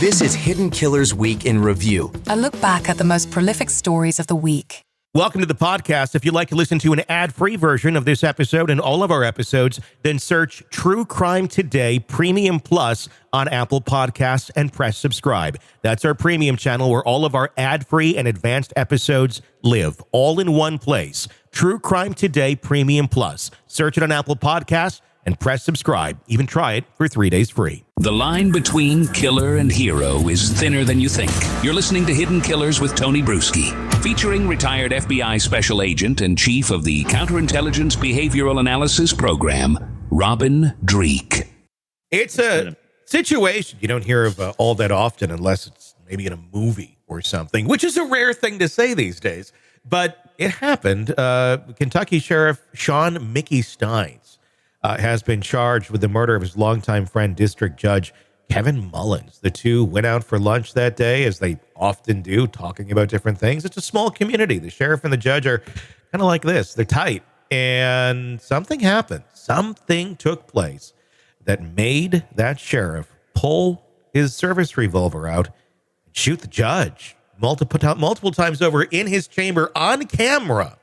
This is Hidden Killers Week in Review. A look back at the most prolific stories of the week. Welcome to the podcast. If you'd like to listen to an ad-free version of this episode and all of our episodes, then search True Crime Today Premium Plus on Apple Podcasts and press subscribe. That's our premium channel where all of our ad-free and advanced episodes live, all in one place. True Crime Today Premium Plus. Search it on Apple Podcasts and press subscribe. Even try it for 3 days free. The line between killer and hero is thinner than you think. You're listening to Hidden Killers with Tony Brueski, featuring retired FBI special agent and chief of the Counterintelligence Behavioral Analysis Program, Robin Dreeke. It's a situation you don't hear of all that often unless it's maybe in a movie or something, which is a rare thing to say these days. But it happened. Kentucky Sheriff Sean Mickey Steins has been charged with the murder of his longtime friend, District Judge Kevin Mullins. The two went out for lunch that day, as they often do, talking about different things. It's a small community. The sheriff and the judge are kind of like this. They're tight. And something happened. Something took place that made that sheriff pull his service revolver out and shoot the judge multiple times over in his chamber on camera.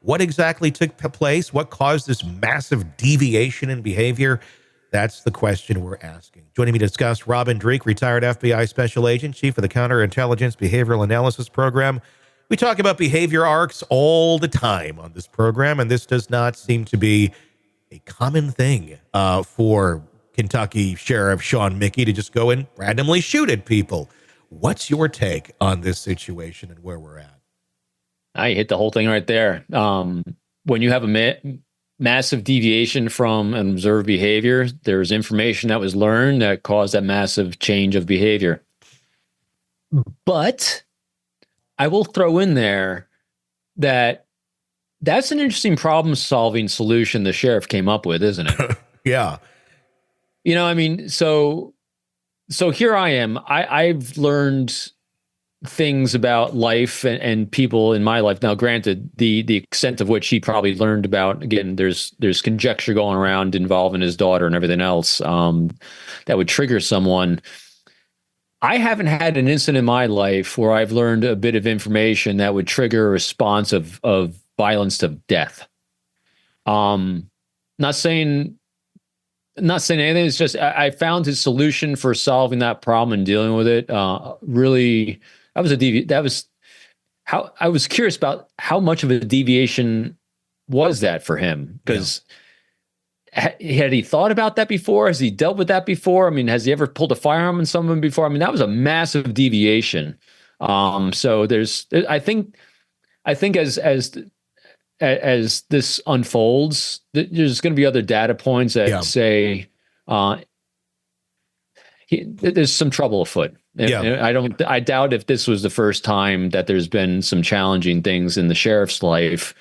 What exactly took place? What caused this massive deviation in behavior? That's the question we're asking. Joining me to discuss, Robin Dreeke, retired FBI special agent, chief of the Counterintelligence Behavioral Analysis Program. We talk about behavior arcs all the time on this program, and this does not seem to be a common thing for Kentucky Sheriff Sean Mickey to just go and randomly shoot at people. What's your take on this situation and where we're at? I hit the whole thing right there. When you have a massive deviation from an observed behavior, there's information that was learned that caused that massive change of behavior. But I will throw in there that that's an interesting problem-solving solution the sheriff came up with, isn't it? Yeah. You know, I mean, so here I am. I've learned things about life and people in my life. Now, granted, the extent of which he probably learned about, again, there's conjecture going around involving his daughter and everything else that would trigger someone. I haven't had an incident in my life where I've learned a bit of information that would trigger a response of violence to death. Not saying anything. It's just I found his solution for solving that problem and dealing with it really. That was how I was curious about how much of a deviation was that for him? Because had he thought about that before? Has he dealt with that before? I mean, has he ever pulled a firearm on someone before? I mean, that was a massive deviation. So I think as this unfolds, there's going to be other data points that say there's some trouble afoot. Yeah. I doubt if this was the first time that there's been some challenging things in the sheriff's life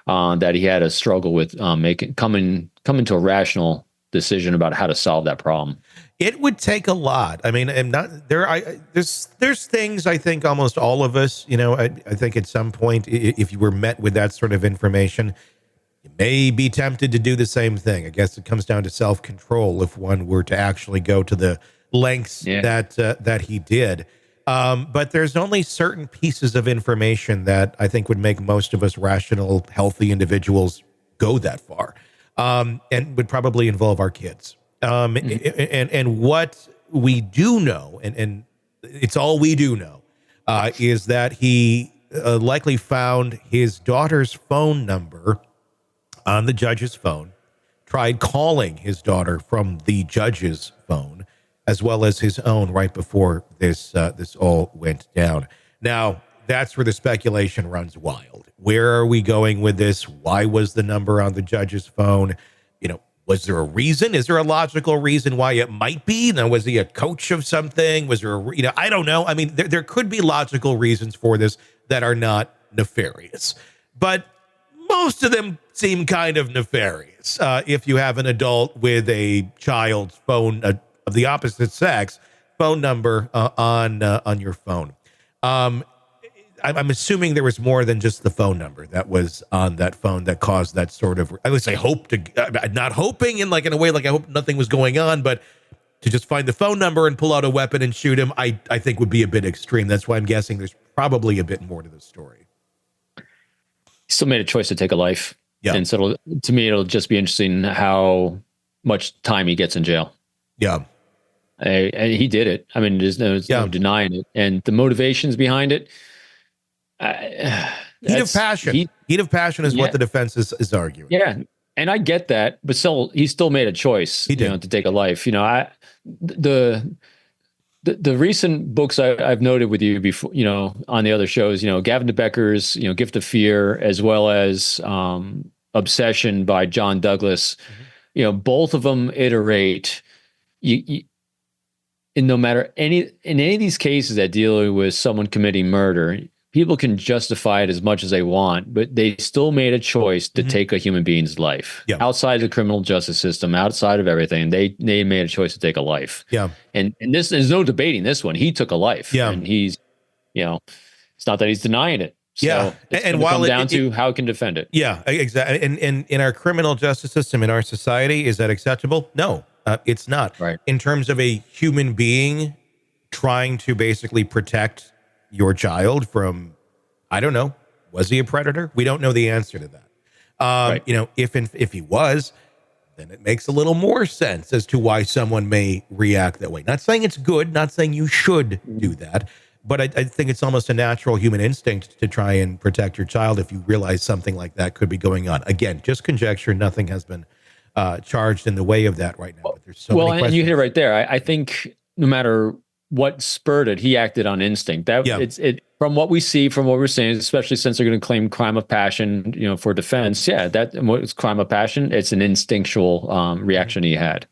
that he had a struggle with coming to a rational decision about how to solve that problem. It would take a lot. I mean, there's things I think almost all of us, I think at some point, if you were met with that sort of information, you may be tempted to do the same thing. I guess it comes down to self-control if one were to actually go to the lengths that he did. But there's only certain pieces of information that I think would make most of us rational, healthy individuals go that far, and would probably involve our kids. And what we do know, and it's all we do know, is that he likely found his daughter's phone number on the judge's phone, tried calling his daughter from the judge's phone, as well as his own right before this all went down. Now, that's where the speculation runs wild. Where are we going with this? Why was the number on the judge's phone? Was there a reason? Is there a logical reason why it might be? Now, was he a coach of something? Was there I don't know. I mean, there could be logical reasons for this that are not nefarious, but most of them seem kind of nefarious. If you have an adult with a child's phone of the opposite sex phone number on your phone. I'm assuming there was more than just the phone number that was on that phone that caused that sort of, I would say not hoping in a way, like I hope nothing was going on, but to just find the phone number and pull out a weapon and shoot him, I think would be a bit extreme. That's why I'm guessing there's probably a bit more to the story. He still made a choice to take a life. Yeah. And so to me, it'll just be interesting how much time he gets in jail. Yeah. And he did it. I mean, there's no denying it. And the motivations behind it. Heat of passion. Heat of passion is what the defense is arguing. Yeah. And I get that, but still, he still made a choice, to take a life. The recent books I've noted with you before, on the other shows, Gavin DeBecker's, Gift of Fear, as well as Obsession by John Douglas, both of them iterate and no matter in any of these cases that deal with someone committing murder, people can justify it as much as they want, but they still made a choice to take a human being's life. Yeah. Outside the criminal justice system, outside of everything, they made a choice to take a life. Yeah. And this, there's no debating this one. He took a life. Yeah. And he's, it's not that he's denying it. So and while it comes down to how it can defend it. Yeah, exactly. And in our criminal justice system, in our society, is that acceptable? No, it's not. Right. In terms of a human being trying to basically protect your child from, I don't know, was he a predator? We don't know the answer to that. Right. If he was, then it makes a little more sense as to why someone may react that way. Not saying it's good, not saying you should do that, but I think it's almost a natural human instinct to try and protect your child if you realize something like that could be going on. Again, just conjecture. Nothing has been charged in the way of that right now. But there's so many questions. And you hit it right there. I think no matter what spurred it, he acted on instinct. From what we see, from what we're saying, especially since they're going to claim crime of passion, for defense. Yeah, what's crime of passion? It's an instinctual reaction he had.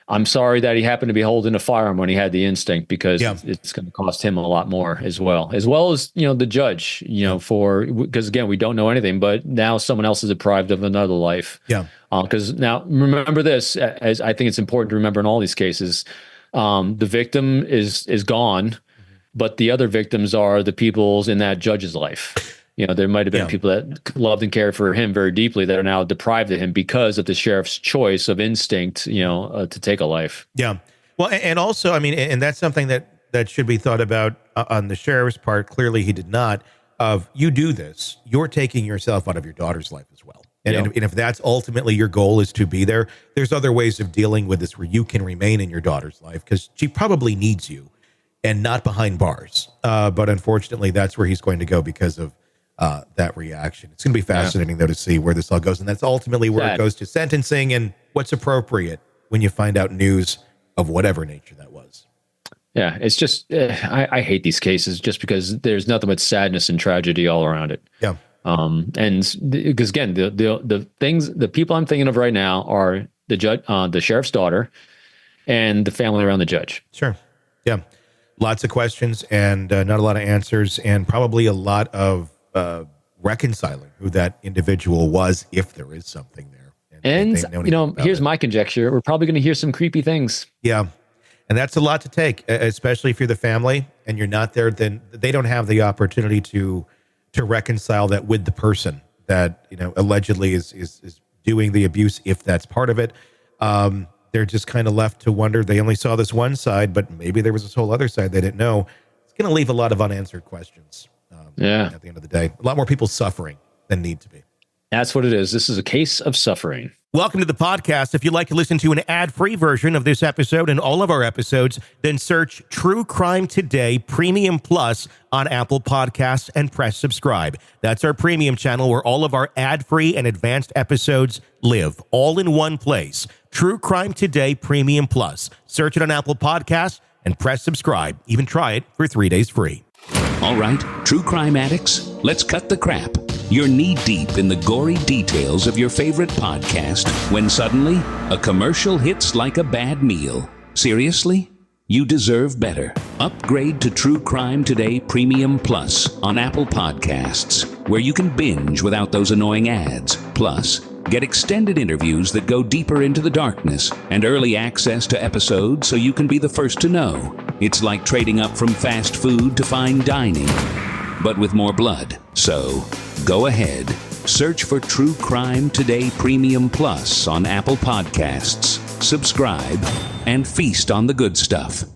I'm sorry that he happened to be holding a firearm when he had the instinct, because it's going to cost him a lot more as well as the judge, because again, we don't know anything, but now someone else is deprived of another life. Yeah. Because now remember this, as I think it's important to remember in all these cases, the victim is gone, but the other victims are the people's in that judge's life. There might have been people that loved and cared for him very deeply that are now deprived of him because of the sheriff's choice of instinct, to take a life. Yeah. Well, and also, I mean, and that's something that should be thought about on the sheriff's part. Clearly, he did not. You do this, you're taking yourself out of your daughter's life as well. And if that's ultimately your goal, is to be there, there's other ways of dealing with this where you can remain in your daughter's life, because she probably needs you and not behind bars. But unfortunately, that's where he's going to go because of that reaction. It's going to be fascinating, though, to see where this all goes. And that's ultimately where it goes to sentencing and what's appropriate when you find out news of whatever nature that was. Yeah, it's just, I hate these cases just because there's nothing but sadness and tragedy all around it. Yeah. And because again, the people I'm thinking of right now are the judge, the sheriff's daughter, and the family around the judge. Sure. Yeah. Lots of questions and not a lot of answers, and probably a lot of reconciling who that individual was, if there is something there. And here's my conjecture. We're probably going to hear some creepy things. Yeah. And that's a lot to take, especially if you're the family and you're not there, then they don't have the opportunity to reconcile that with the person that, allegedly is doing the abuse, if that's part of it. They're just kind of left to wonder. They only saw this one side, but maybe there was this whole other side they didn't know. It's going to leave a lot of unanswered questions. At the end of the day, a lot more people suffering than need to be. That's what it is. This is a case of suffering. Welcome to the podcast. If you'd like to listen to an ad-free version of this episode and all of our episodes, then search True Crime Today Premium Plus on Apple Podcasts and press subscribe. That's our premium channel where all of our ad-free and advanced episodes live, all in one place. True Crime Today Premium Plus. Search it on Apple Podcasts and press subscribe. Even try it for 3 days free. All right, true crime addicts, let's cut the crap. You're knee-deep in the gory details of your favorite podcast when suddenly a commercial hits like a bad meal. Seriously? You deserve better. Upgrade to True Crime Today Premium Plus on Apple Podcasts, where you can binge without those annoying ads. Plus, get extended interviews that go deeper into the darkness and early access to episodes so you can be the first to know. It's like trading up from fast food to fine dining, but with more blood. So, go ahead. Search for True Crime Today Premium Plus on Apple Podcasts subscribe, and feast on the good stuff.